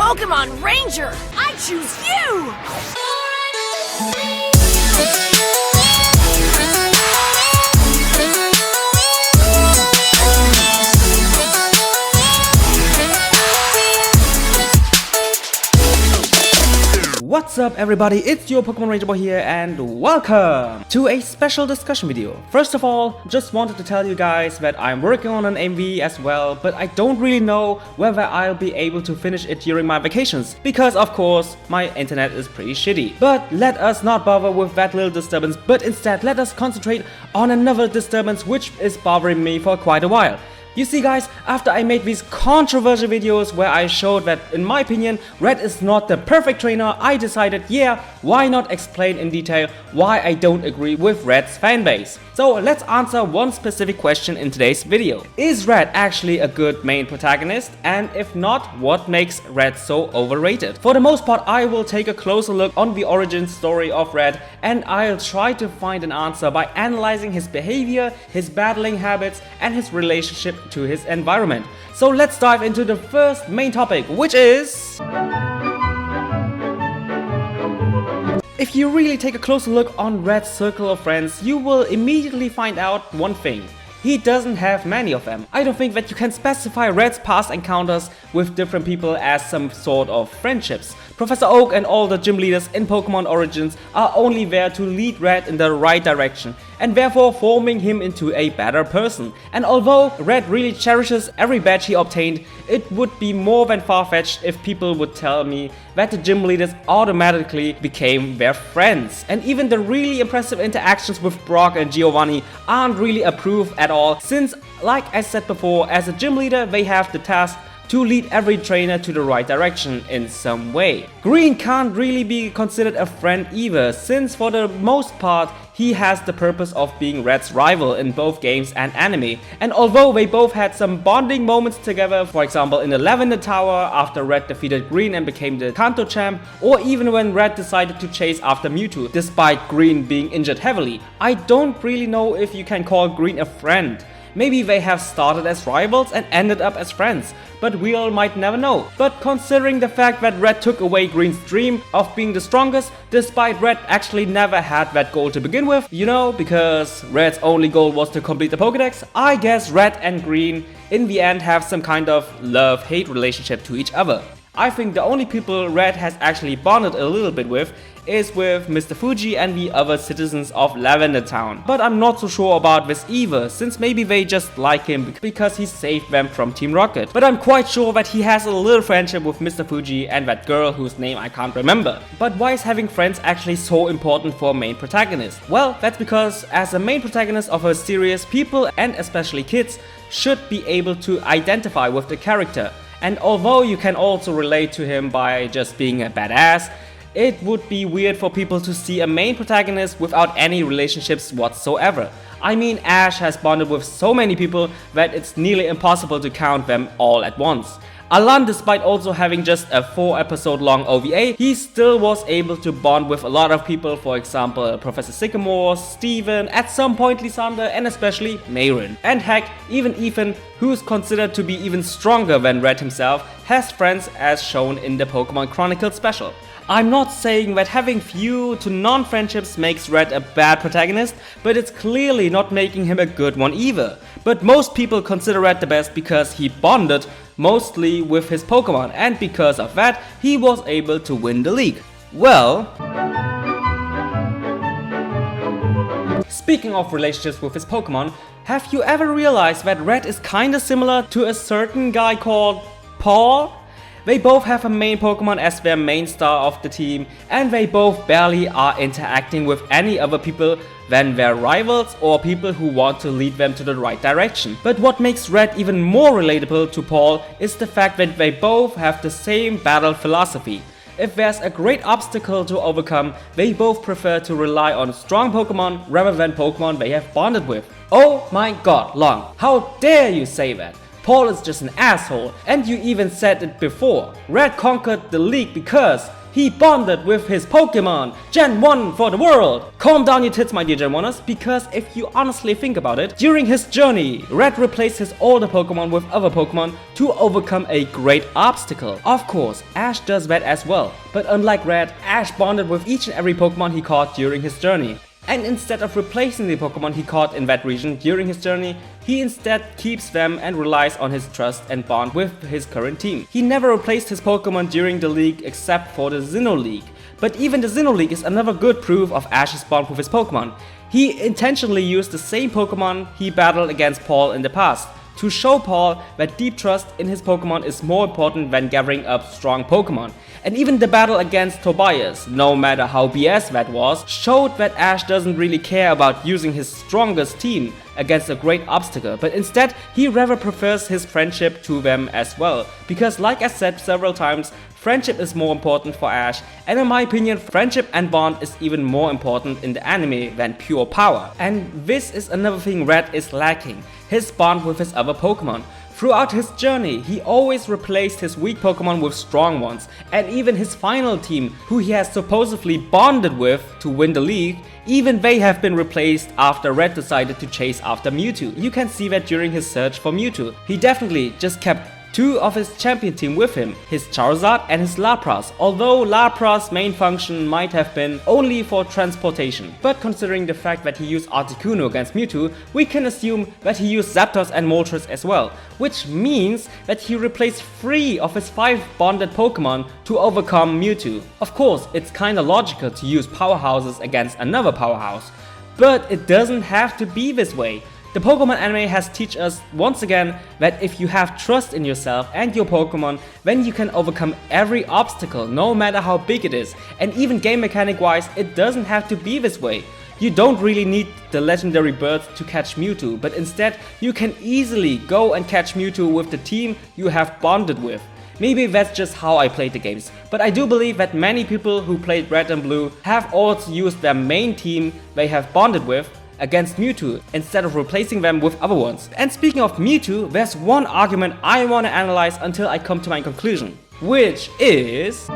Pokemon Ranger! I choose you! What's up everybody, it's your Pokemon Ranger Boy here and welcome to a special discussion video. First of all, just wanted to tell you guys that I'm working on an MV as well, but I don't really know whether I'll be able to finish it during my vacations, because of course my internet is pretty shitty. But let us not bother with that little disturbance, but instead let us concentrate on another disturbance which is bothering me for quite a while. You see guys, after I made these controversial videos where I showed that in my opinion Red is not the perfect trainer, I decided yeah, why not explain in detail why I don't agree with Red's fanbase. So let's answer one specific question in today's video. Is Red actually a good main protagonist? And if not, what makes Red so overrated? For the most part I will take a closer look on the origin story of Red, and I'll try to find an answer by analyzing his behavior, his battling habits and his relationship to his environment. So let's dive into the first main topic, which is... If you really take a closer look on Red's circle of friends, you will immediately find out one thing. He doesn't have many of them. I don't think that you can specify Red's past encounters with different people as some sort of friendships. Professor Oak and all the gym leaders in Pokemon Origins are only there to lead Red in the right direction and therefore forming him into a better person. And although Red really cherishes every badge he obtained, it would be more than far-fetched if people would tell me that the gym leaders automatically became their friends. And even the really impressive interactions with Brock and Giovanni aren't really approved at all, since like I said before, as a gym leader they have the task to lead every trainer to the right direction in some way. Green can't really be considered a friend either, since for the most part he has the purpose of being Red's rival in both games and anime. And although they both had some bonding moments together, for example in the Lavender Tower after Red defeated Green and became the Kanto champ, or even when Red decided to chase after Mewtwo despite Green being injured heavily, I don't really know if you can call Green a friend. Maybe they have started as rivals and ended up as friends, but we all might never know. But considering the fact that Red took away Green's dream of being the strongest, despite Red actually never had that goal to begin with, you know, because Red's only goal was to complete the Pokédex, I guess Red and Green in the end have some kind of love-hate relationship to each other. I think the only people Red has actually bonded a little bit with is with Mr. Fuji and the other citizens of Lavender Town. But I'm not so sure about this either, since maybe they just like him because he saved them from Team Rocket. But I'm quite sure that he has a little friendship with Mr. Fuji and that girl whose name I can't remember. But why is having friends actually so important for a main protagonist? Well, that's because as a main protagonist of a series, people and especially kids should be able to identify with the character. And although you can also relate to him by just being a badass, it would be weird for people to see a main protagonist without any relationships whatsoever. I mean, Ash has bonded with so many people that it's nearly impossible to count them all at once. Alan, despite also having just a 4-episode long OVA, he still was able to bond with a lot of people, for example Professor Sycamore, Steven, at some point Lysander, and especially Mayrin. And heck, even Ethan, who's considered to be even stronger than Red himself, has friends as shown in the Pokemon Chronicles special. I'm not saying that having few to non-friendships makes Red a bad protagonist, but it's clearly not making him a good one either. But most people consider Red the best because he bonded mostly with his Pokemon, and because of that he was able to win the league. Well, speaking of relationships with his Pokemon, have you ever realized that Red is kinda similar to a certain guy called Paul? They both have a main Pokemon as their main star of the team, and they both barely are interacting with any other people than their rivals or people who want to lead them to the right direction. But what makes Red even more relatable to Paul is the fact that they both have the same battle philosophy. If there's a great obstacle to overcome, they both prefer to rely on strong Pokemon rather than Pokemon they have bonded with. Oh my god, Long, how dare you say that? Paul is just an asshole, and you even said it before. Red conquered the league because he bonded with his Pokemon, Gen 1 for the world. Calm down your tits, my dear Gen 1ers, because if you honestly think about it, during his journey, Red replaced his older Pokemon with other Pokemon to overcome a great obstacle. Of course, Ash does that as well, but unlike Red, Ash bonded with each and every Pokemon he caught during his journey. And instead of replacing the Pokemon he caught in that region during his journey, he instead keeps them and relies on his trust and bond with his current team. He never replaced his Pokemon during the league except for the Sinnoh League. But even the Sinnoh League is another good proof of Ash's bond with his Pokemon. He intentionally used the same Pokemon he battled against Paul in the past, to show Paul that deep trust in his Pokemon is more important than gathering up strong Pokemon. And even the battle against Tobias, no matter how BS that was, showed that Ash doesn't really care about using his strongest team against a great obstacle, but instead he rather prefers his friendship to them as well. Because like I said several times, friendship is more important for Ash, and in my opinion, friendship and bond is even more important in the anime than pure power. And this is another thing Red is lacking, his bond with his other Pokemon. Throughout his journey, he always replaced his weak Pokemon with strong ones, and even his final team, who he has supposedly bonded with to win the league, even they have been replaced after Red decided to chase after Mewtwo. You can see that during his search for Mewtwo. He definitely just kept two of his champion team with him, his Charizard and his Lapras, although Lapras' main function might have been only for transportation. But considering the fact that he used Articuno against Mewtwo, we can assume that he used Zapdos and Moltres as well, which means that he replaced 3 of his 5 bonded Pokemon to overcome Mewtwo. Of course, it's kinda logical to use powerhouses against another powerhouse, but it doesn't have to be this way. The Pokemon anime has taught us once again that if you have trust in yourself and your Pokemon, then you can overcome every obstacle, no matter how big it is. And even game mechanic wise, it doesn't have to be this way. You don't really need the legendary birds to catch Mewtwo, but instead you can easily go and catch Mewtwo with the team you have bonded with. Maybe that's just how I played the games, but I do believe that many people who played Red and Blue have also used their main team they have bonded with against Mewtwo instead of replacing them with other ones. And speaking of Mewtwo, there's one argument I want to analyze until I come to my conclusion, which is...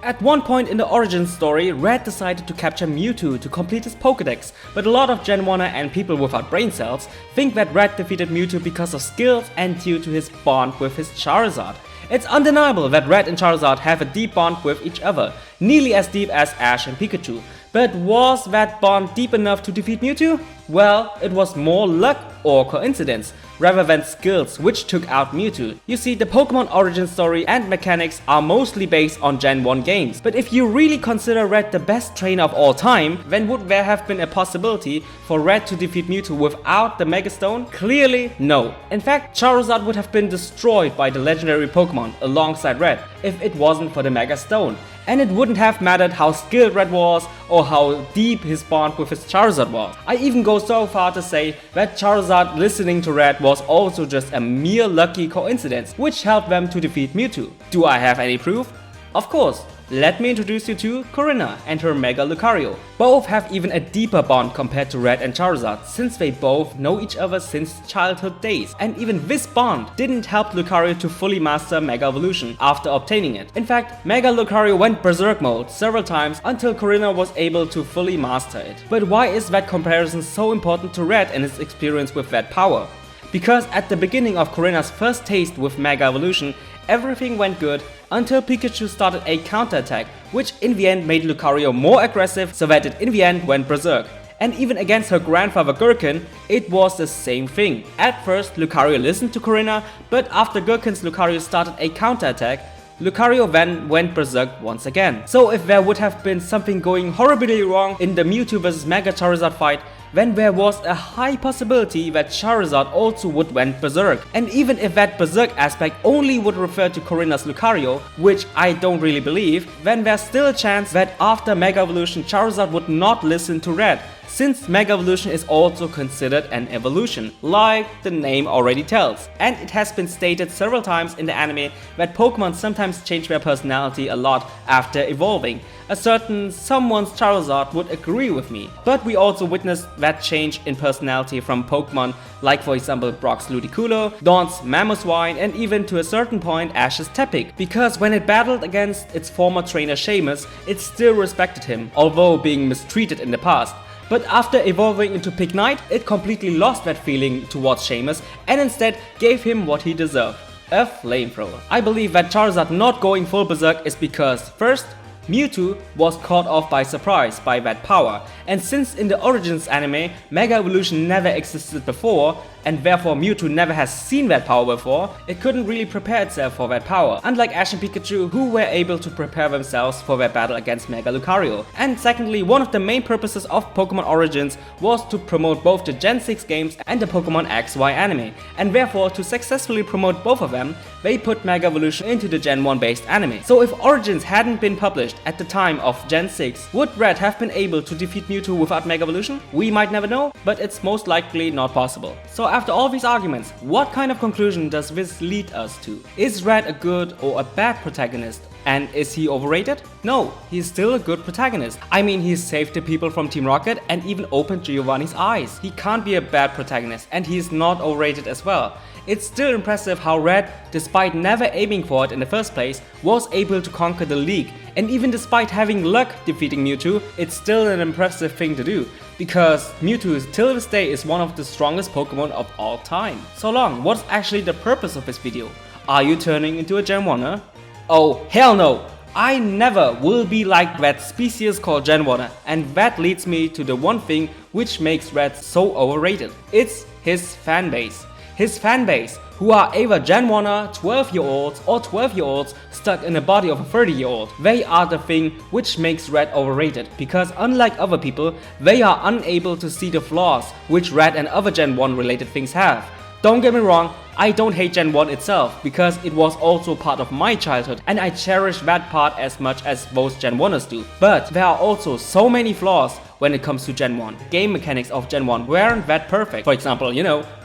At one point in the origin story, Red decided to capture Mewtwo to complete his Pokédex, but a lot of Gen 1er and people without brain cells think that Red defeated Mewtwo because of skills and due to his bond with his Charizard. It's undeniable that Red and Charizard have a deep bond with each other, nearly as deep as Ash and Pikachu. But was that bond deep enough to defeat Mewtwo? Well, it was more luck or coincidence, rather than skills which took out Mewtwo. You see, the Pokemon origin story and mechanics are mostly based on Gen 1 games. But if you really consider Red the best trainer of all time, then would there have been a possibility for Red to defeat Mewtwo without the Mega Stone? Clearly no. In fact, Charizard would have been destroyed by the legendary Pokemon alongside Red if it wasn't for the Mega Stone. And it wouldn't have mattered how skilled Red was or how deep his bond with his Charizard was. I even go so far to say that Charizard listening to Red was also just a mere lucky coincidence which helped them to defeat Mewtwo. Do I have any proof? Of course. Let me introduce you to Corinna and her Mega Lucario. Both have even a deeper bond compared to Red and Charizard, since they both know each other since childhood days. And even this bond didn't help Lucario to fully master Mega Evolution after obtaining it. In fact, Mega Lucario went berserk mode several times until Corinna was able to fully master it. But why is that comparison so important to Red and his experience with that power? Because at the beginning of Corinna's first taste with Mega Evolution, everything went good until Pikachu started a counterattack, which in the end made Lucario more aggressive so that it in the end went berserk. And even against her grandfather Gherkin, it was the same thing. At first Lucario listened to Corinna, but after Gherkin's Lucario started a counterattack, Lucario then went berserk once again. So if there would have been something going horribly wrong in the Mewtwo vs Mega Charizard fight, then there was a high possibility that Charizard also would went berserk. And even if that berserk aspect only would refer to Corinna's Lucario, which I don't really believe, then there's still a chance that after Mega Evolution Charizard would not listen to Red, since Mega Evolution is also considered an evolution, like the name already tells. And it has been stated several times in the anime that Pokemon sometimes change their personality a lot after evolving. A certain someone's Charizard would agree with me. But we also witnessed that change in personality from Pokemon like for example Brock's Ludicolo, Dawn's Mamoswine, and even to a certain point Ash's Tepig, because when it battled against its former trainer Seamus, it still respected him, although being mistreated in the past. But after evolving into Pignite, it completely lost that feeling towards Seamus and instead gave him what he deserved, a flamethrower. I believe that Charizard not going full berserk is because, first, Mewtwo was caught off by surprise by that power, and since in the Origins anime Mega Evolution never existed before, and therefore Mewtwo never has seen that power before, it couldn't really prepare itself for that power, unlike Ash and Pikachu who were able to prepare themselves for their battle against Mega Lucario. And secondly, one of the main purposes of Pokemon Origins was to promote both the Gen 6 games and the Pokemon XY anime, and therefore to successfully promote both of them, they put Mega Evolution into the Gen 1 based anime. So if Origins hadn't been published at the time of Gen 6, would Red have been able to defeat Mewtwo without Mega Evolution? We might never know, but it's most likely not possible. So after all these arguments, what kind of conclusion does this lead us to? Is Red a good or a bad protagonist? And is he overrated? No, he's still a good protagonist. I mean, he saved the people from Team Rocket and even opened Giovanni's eyes. He can't be a bad protagonist, and he's not overrated as well. It's still impressive how Red, despite never aiming for it in the first place, was able to conquer the league. And even despite having luck defeating Mewtwo, it's still an impressive thing to do, because Mewtwo till this day is one of the strongest Pokemon of all time. So long, what's actually the purpose of this video? Are you turning into a Gen 1er? Oh hell no! I never will be like that species called Gen 1er, and that leads me to the one thing which makes Red so overrated. It's his fanbase. His fanbase, who are either Gen 1er, 12-year-olds or 12-year-olds stuck in the body of a 30-year-old. They are the thing which makes Red overrated, because unlike other people, they are unable to see the flaws which Red and other Gen 1 related things have. Don't get me wrong, I don't hate Gen 1 itself, because it was also part of my childhood and I cherish that part as much as most Gen 1ers do. But there are also so many flaws when it comes to Gen 1. Game mechanics of Gen 1 weren't that perfect. For example,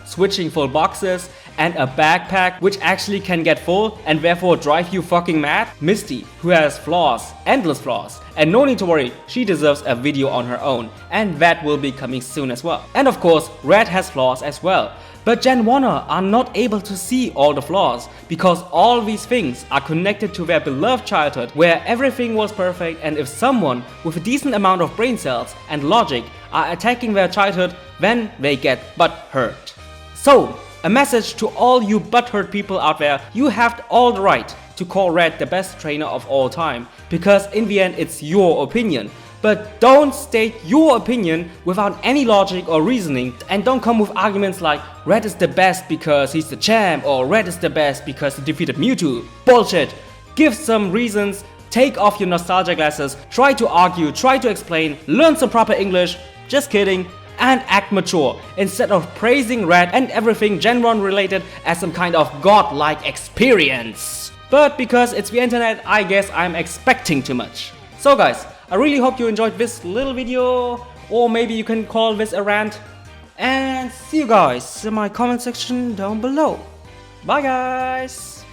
switching full boxes and a backpack which actually can get full and therefore drive you fucking mad. Misty, who has flaws, endless flaws, and no need to worry, she deserves a video on her own, and that will be coming soon as well. And of course, Red has flaws as well. But Gen 1er are not able to see all the flaws, because all these things are connected to their beloved childhood where everything was perfect, and if someone with a decent amount of brain cells and logic are attacking their childhood, then they get butthurt. So, a message to all you butthurt people out there: you have all the right to call Red the best trainer of all time, because in the end it's your opinion. But don't state your opinion without any logic or reasoning, and don't come with arguments like Red is the best because he's the champ, or Red is the best because he defeated Mewtwo. Bullshit! Give some reasons, take off your nostalgia glasses, try to argue, try to explain, learn some proper English, just kidding, and act mature, instead of praising Red and everything Gen 1 related as some kind of godlike experience. But because it's the internet, I guess I'm expecting too much. So guys, I really hope you enjoyed this little video, or maybe you can call this a rant, and see you guys in my comment section down below. Bye guys!